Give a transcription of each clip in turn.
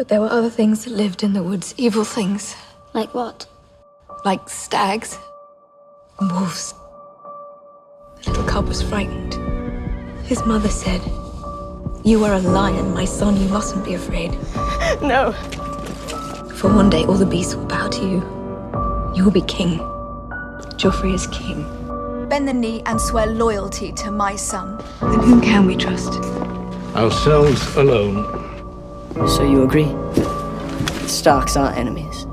But there were other things that lived in the woods, evil things. Like what? Like stags and wolves. The little cub was frightened. His mother said, "You are a lion, my son, you mustn't be afraid." No. For one day all the beasts will bow to you. You will be king. Joffrey is king. Bend the knee and swear loyalty to my son. Then whom can we trust? Ourselves alone. So you agree? The Starks aren't enemies.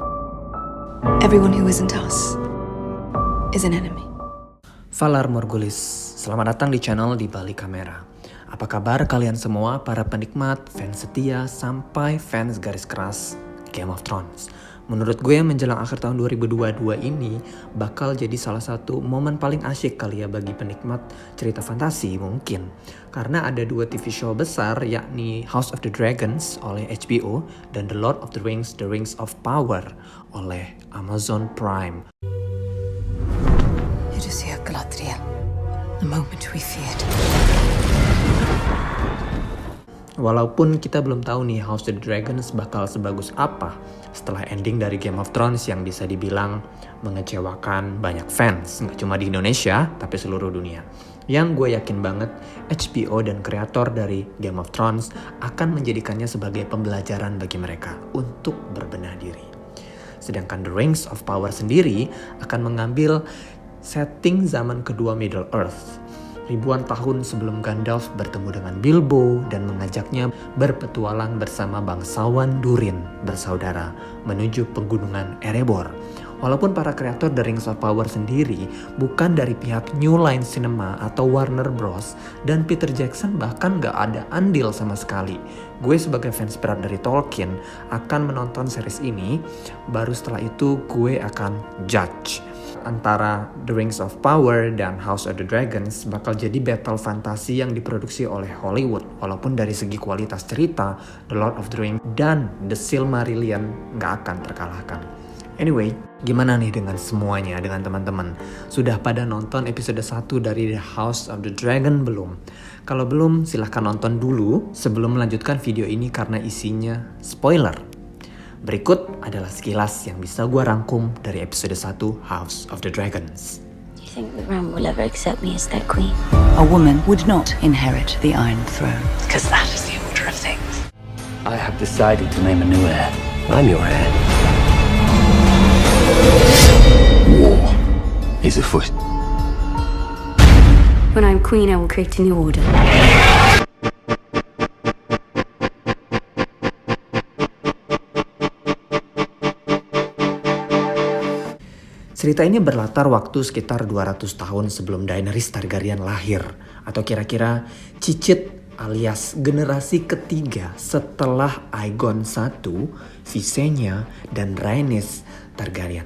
Everyone who isn't us is an enemy. Valar Morghulis, selamat datang di channel Di Balik Kamera. Apa kabar kalian semua para penikmat, fans setia, sampai fans garis keras Game of Thrones? Menurut gue menjelang akhir tahun 2022 ini bakal jadi salah satu momen paling asyik kali ya bagi penikmat cerita fantasi mungkin. Karena ada dua TV show besar yakni House of the Dragons oleh HBO dan The Lord of the Rings, The Rings of Power oleh Amazon Prime. It is here, Galadriel. The moment we feared. Walaupun kita belum tahu nih House of the Dragons bakal sebagus apa setelah ending dari Game of Thrones yang bisa dibilang mengecewakan banyak fans, nggak cuma di Indonesia tapi seluruh dunia. Yang gue yakin banget HBO dan kreator dari Game of Thrones akan menjadikannya sebagai pembelajaran bagi mereka untuk berbenah diri. Sedangkan The Rings of Power sendiri akan mengambil setting zaman kedua Middle Earth. Ribuan tahun sebelum Gandalf bertemu dengan Bilbo dan mengajaknya berpetualang bersama bangsawan Durin bersaudara menuju pegunungan Erebor. Walaupun para kreator The Rings of Power sendiri bukan dari pihak New Line Cinema atau Warner Bros. Dan Peter Jackson bahkan gak ada andil sama sekali. Gue sebagai fans berat dari Tolkien akan menonton series ini, baru setelah itu gue akan judge. Antara The Rings of Power dan House of the Dragons bakal jadi battle fantasi yang diproduksi oleh Hollywood. Walaupun dari segi kualitas cerita, The Lord of the Rings dan The Silmarillion gak akan terkalahkan. Anyway, gimana nih dengan semuanya, dengan teman-teman? Sudah pada nonton episode 1 dari The House of the Dragon belum? Kalau belum, silahkan nonton dulu sebelum melanjutkan video ini karena isinya spoiler. Berikut adalah sekilas yang bisa gue rangkum dari episode 1 House of the Dragons. Do you think the Ram will ever accept me as their queen? A woman would not inherit the Iron Throne. Because that is the order of things. I have decided to name a new heir. I'm your heir. War is afoot. When I'm queen, I will create a new order. Cerita ini berlatar waktu sekitar 200 tahun sebelum Daenerys Targaryen lahir, atau kira-kira cicit alias generasi ketiga setelah Aegon I, Visenya, dan Rhaenys Targaryen.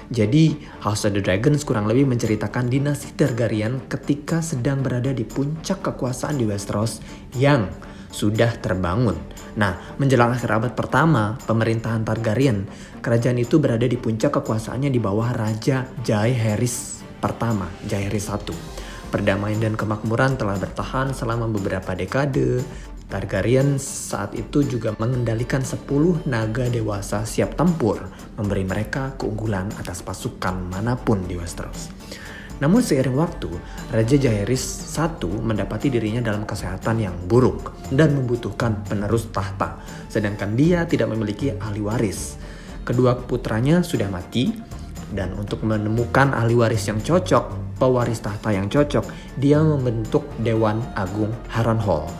Jadi House of the Dragons kurang lebih menceritakan dinasti Targaryen ketika sedang berada di puncak kekuasaan di Westeros yang sudah terbangun. Nah, menjelang akhir abad pertama pemerintahan Targaryen, kerajaan itu berada di puncak kekuasaannya di bawah Raja Jaehaerys pertama, Jaehaerys I. Perdamaian dan kemakmuran telah bertahan selama beberapa dekade. Targaryen saat itu juga mengendalikan 10 naga dewasa siap tempur, memberi mereka keunggulan atas pasukan manapun di Westeros. Namun seiring waktu, Raja Jaehaerys I mendapati dirinya dalam kesehatan yang buruk dan membutuhkan penerus tahta, sedangkan dia tidak memiliki ahli waris. Kedua putranya sudah mati, dan untuk menemukan ahli waris yang cocok, pewaris tahta yang cocok, dia membentuk Dewan Agung Harrenhal.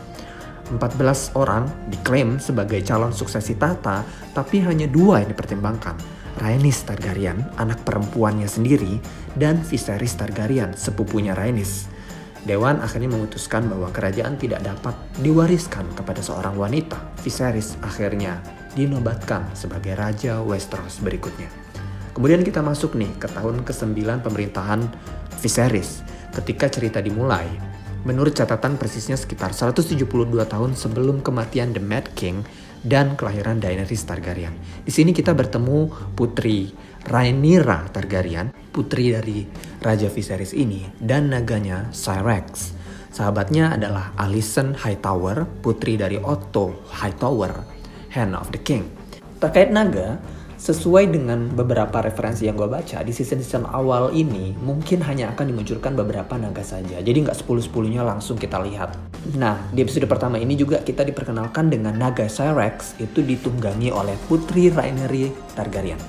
14 orang diklaim sebagai calon suksesi tahta, tapi hanya 2 yang dipertimbangkan. Rhaenys Targaryen, anak perempuannya sendiri, dan Viserys Targaryen, sepupunya Rhaenys. Dewan akhirnya memutuskan bahwa kerajaan tidak dapat diwariskan kepada seorang wanita. Viserys akhirnya dinobatkan sebagai Raja Westeros berikutnya. Kemudian kita masuk nih ke tahun ke-9 pemerintahan Viserys. Ketika cerita dimulai, menurut catatan persisnya sekitar 172 tahun sebelum kematian The Mad King dan kelahiran Daenerys Targaryen. Di sini kita bertemu putri Rhaenyra Targaryen, putri dari Raja Viserys ini, dan naganya Syrax. Sahabatnya adalah Alicent Hightower, putri dari Otto Hightower, Hand of the King. Terkait naga, sesuai dengan beberapa referensi yang gue baca, di season awal ini mungkin hanya akan dimunculkan beberapa naga saja. Jadi nggak 10-10-nya langsung kita lihat. Nah, di episode pertama ini juga kita diperkenalkan dengan naga Syrax, itu ditunggangi oleh putri Rhaenyra Targaryen.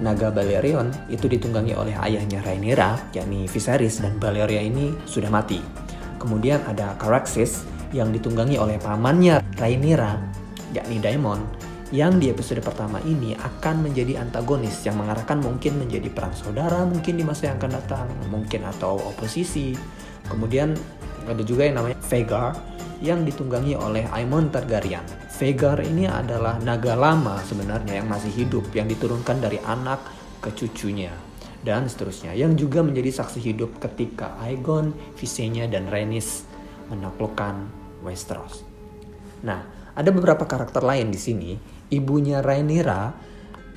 Naga Balerion itu ditunggangi oleh ayahnya Rhaenyra, yakni Viserys, dan Valeria ini sudah mati. Kemudian ada Caraxes yang ditunggangi oleh pamannya Rhaenyra, yakni Daemon, yang di episode pertama ini akan menjadi antagonis yang mengarahkan mungkin menjadi perang saudara mungkin di masa yang akan datang, mungkin atau oposisi. Kemudian ada juga yang namanya Vhagar yang ditunggangi oleh Aemon Targaryen. Vhagar ini adalah naga lama sebenarnya yang masih hidup, yang diturunkan dari anak ke cucunya dan seterusnya, yang juga menjadi saksi hidup ketika Aegon, Visenya, dan Rhaenys menaklukkan Westeros. Nah, ada beberapa karakter lain di sini. Ibunya Rhaenyra,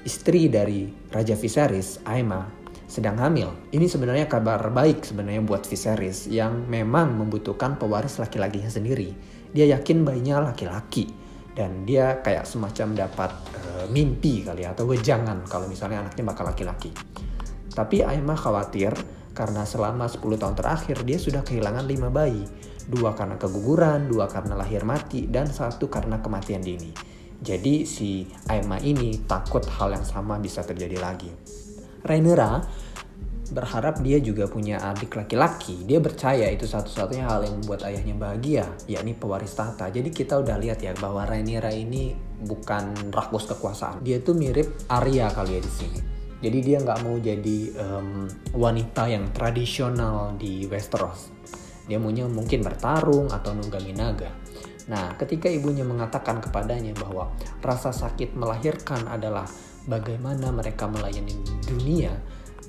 istri dari Raja Viserys, Aemma, sedang hamil. Ini sebenarnya kabar baik sebenarnya buat Viserys yang memang membutuhkan pewaris laki-lakinya sendiri. Dia yakin bayinya laki-laki dan dia kayak semacam dapat mimpi kali ya, atau wejangan kalau misalnya anaknya bakal laki-laki. Tapi Aemma khawatir karena selama 10 tahun terakhir dia sudah kehilangan 5 bayi. 2 karena keguguran, 2 karena lahir mati, dan 1 karena kematian dini. Jadi si Aemma ini takut hal yang sama bisa terjadi lagi. Rhaenyra berharap dia juga punya adik laki-laki. Dia percaya itu satu-satunya hal yang membuat ayahnya bahagia, yakni pewaris tahta. Jadi kita udah lihat ya bahwa Rhaenyra ini bukan rakus kekuasaan. Dia tuh mirip Arya kali ya di sini. Jadi dia nggak mau jadi wanita yang tradisional di Westeros. Dia maunya mungkin bertarung atau nunggangi naga. Nah, ketika ibunya mengatakan kepadanya bahwa rasa sakit melahirkan adalah bagaimana mereka melayani dunia,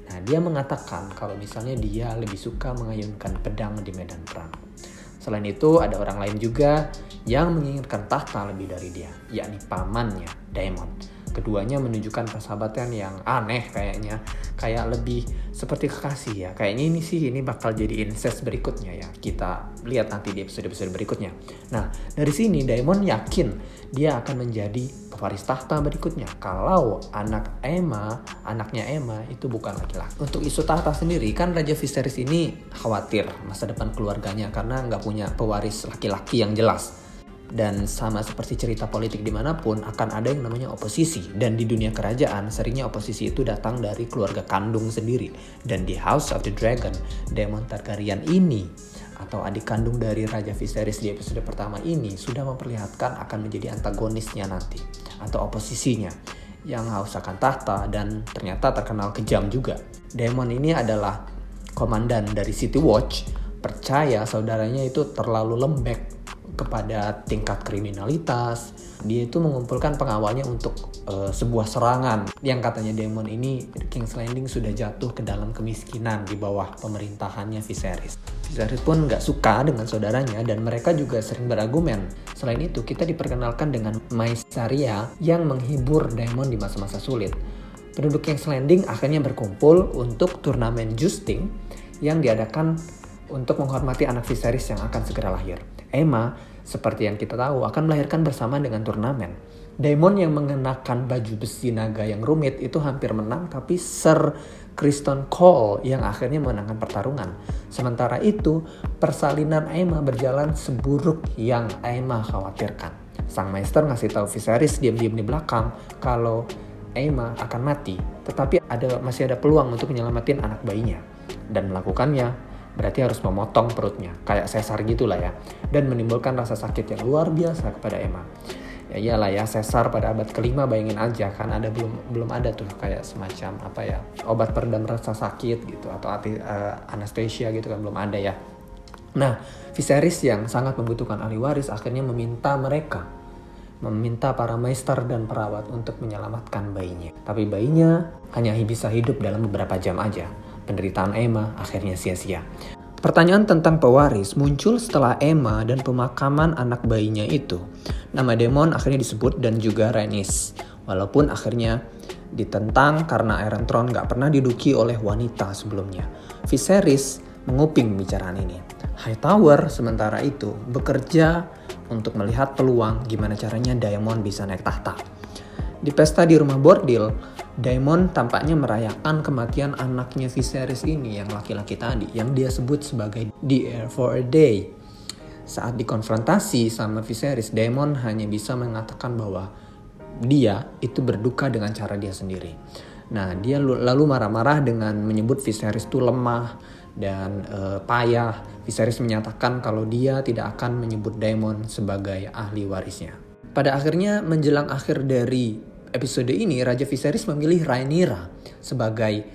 nah dia mengatakan kalau misalnya dia lebih suka mengayunkan pedang di medan perang. Selain itu, ada orang lain juga yang menginginkan tahta lebih dari dia, yakni pamannya, Daemon. Keduanya menunjukkan persahabatan yang aneh kayaknya, kayak lebih seperti kekasih ya. Kayaknya ini bakal jadi incest berikutnya ya. Kita lihat nanti di episode-episode berikutnya. Nah, dari sini Daemon yakin dia akan menjadi pewaris tahta berikutnya kalau anaknya Aemma itu bukan laki-laki. Untuk isu tahta sendiri kan Raja Viserys ini khawatir masa depan keluarganya karena nggak punya pewaris laki-laki yang jelas. Dan sama seperti cerita politik dimanapun akan ada yang namanya oposisi. Dan di dunia kerajaan seringnya oposisi itu datang dari keluarga kandung sendiri. Dan di House of the Dragon, Daemon Targaryen ini atau adik kandung dari Raja Viserys di episode pertama ini sudah memperlihatkan akan menjadi antagonisnya nanti atau oposisinya yang haus akan tahta dan ternyata terkenal kejam juga. Daemon ini adalah komandan dari City Watch, percaya saudaranya itu terlalu lembek kepada tingkat kriminalitas. Dia itu mengumpulkan pengawalnya untuk sebuah serangan yang katanya Daemon ini, King's Landing, sudah jatuh ke dalam kemiskinan di bawah pemerintahannya Viserys. Viserys pun gak suka dengan saudaranya dan mereka juga sering berargumen. Selain itu, kita diperkenalkan dengan Mysaria yang menghibur Daemon di masa-masa sulit. Penduduk King's Landing akhirnya berkumpul untuk turnamen jousting yang diadakan untuk menghormati anak Viserys yang akan segera lahir. Aemma, seperti yang kita tahu, akan melahirkan bersama dengan turnamen. Daemon yang mengenakan baju besi naga yang rumit itu hampir menang, tapi Sir Criston Cole yang akhirnya memenangkan pertarungan. Sementara itu, persalinan Aemma berjalan seburuk yang Aemma khawatirkan. Sang Maester ngasih tahu Viserys diam-diam di belakang kalau Aemma akan mati, tetapi masih ada peluang untuk menyelamatin anak bayinya. Dan melakukannya berarti harus memotong perutnya, kayak sesar gitulah ya, dan menimbulkan rasa sakit yang luar biasa kepada Aemma. Ya iyalah ya, sesar pada abad ke-5, bayangin aja kan ada belum ada tuh kayak semacam obat peredam rasa sakit gitu atau anesthesia gitu kan, belum ada ya. Nah, Viserys yang sangat membutuhkan ahli waris akhirnya meminta para maester dan perawat untuk menyelamatkan bayinya. Tapi bayinya hanya bisa hidup dalam beberapa jam aja. Penderitaan Aemma akhirnya sia-sia. Pertanyaan tentang pewaris muncul setelah Aemma dan pemakaman anak bayinya itu. Nama Daemon akhirnya disebut dan juga Rhaenys. Walaupun akhirnya ditentang karena Iron Throne gak pernah diduduki oleh wanita sebelumnya. Viserys menguping pembicaraan ini. Hightower sementara itu bekerja untuk melihat peluang gimana caranya Daemon bisa naik tahta. Di pesta di rumah bordil, Daemon tampaknya merayakan kematian anaknya Viserys ini yang laki-laki tadi, yang dia sebut sebagai the heir for a day. Saat dikonfrontasi sama Viserys, Daemon hanya bisa mengatakan bahwa dia itu berduka dengan cara dia sendiri. Nah, dia lalu marah-marah dengan menyebut Viserys itu lemah dan payah. Viserys menyatakan kalau dia tidak akan menyebut Daemon sebagai ahli warisnya. Pada akhirnya, menjelang akhir dari episode ini, Raja Viserys memilih Rhaenyra sebagai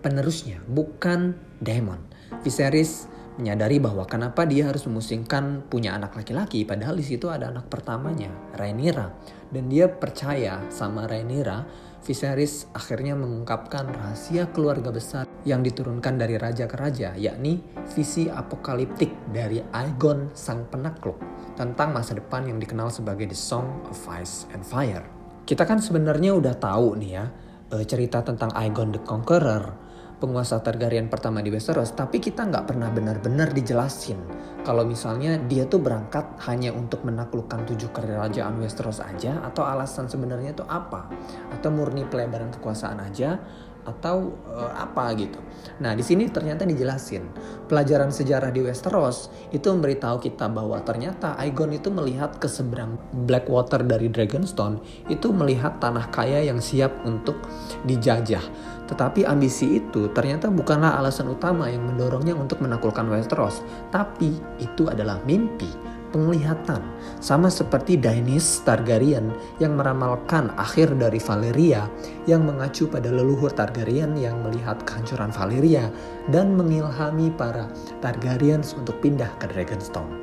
penerusnya, bukan Daemon. Viserys menyadari bahwa kenapa dia harus memusingkan punya anak laki-laki, padahal di situ ada anak pertamanya, Rhaenyra. Dan dia percaya sama Rhaenyra. Viserys akhirnya mengungkapkan rahasia keluarga besar yang diturunkan dari raja ke raja, yakni visi apokaliptik dari Aegon sang penakluk tentang masa depan yang dikenal sebagai The Song of Ice and Fire. Kita kan sebenarnya udah tahu nih ya cerita tentang Aegon the Conqueror, penguasa Targaryen pertama di Westeros, tapi kita nggak pernah benar-benar dijelasin kalau misalnya dia tuh berangkat hanya untuk menaklukkan 7 kerajaan Westeros aja, atau alasan sebenarnya itu apa, atau murni pelebaran kekuasaan aja, atau apa gitu. Nah, di sini ternyata dijelasin. Pelajaran sejarah di Westeros itu memberitahu kita bahwa ternyata Aegon itu melihat ke seberang Blackwater dari Dragonstone, itu melihat tanah kaya yang siap untuk dijajah. Tetapi ambisi itu ternyata bukanlah alasan utama yang mendorongnya untuk menaklukkan Westeros, tapi itu adalah mimpi, penglihatan. Sama seperti Daenerys Targaryen yang meramalkan akhir dari Valyria, yang mengacu pada leluhur Targaryen yang melihat kehancuran Valyria dan mengilhami para Targaryens untuk pindah ke Dragonstone.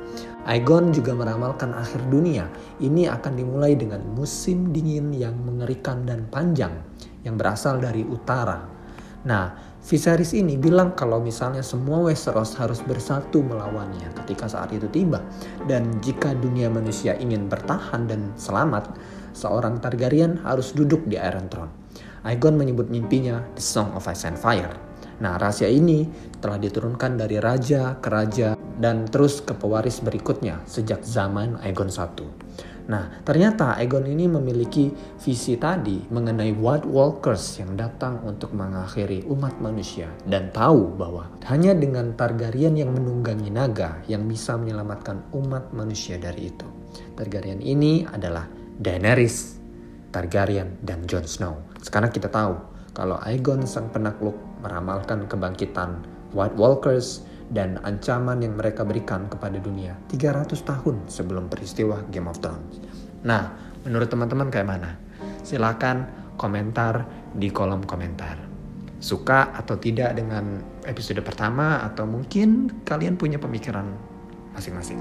Aegon juga meramalkan akhir dunia. Ini akan dimulai dengan musim dingin yang mengerikan dan panjang yang berasal dari utara. Nah, Viserys ini bilang kalau misalnya semua Westeros harus bersatu melawannya ketika saat itu tiba. Dan jika dunia manusia ingin bertahan dan selamat, seorang Targaryen harus duduk di Iron Throne. Aegon menyebut mimpinya The Song of Ice and Fire. Nah, rahasia ini telah diturunkan dari raja ke raja dan terus ke pewaris berikutnya sejak zaman Aegon I. Nah, ternyata Aegon ini memiliki visi tadi mengenai White Walkers yang datang untuk mengakhiri umat manusia, dan tahu bahwa hanya dengan Targaryen yang menunggangi naga yang bisa menyelamatkan umat manusia dari itu. Targaryen ini adalah Daenerys Targaryen dan Jon Snow. Sekarang kita tahu kalau Aegon sang penakluk meramalkan kebangkitan White Walkers dan ancaman yang mereka berikan kepada dunia 300 tahun sebelum peristiwa Game of Thrones. Nah, menurut teman-teman kayak mana? Silakan komentar di kolom komentar. Suka atau tidak dengan episode pertama, atau mungkin kalian punya pemikiran masing-masing.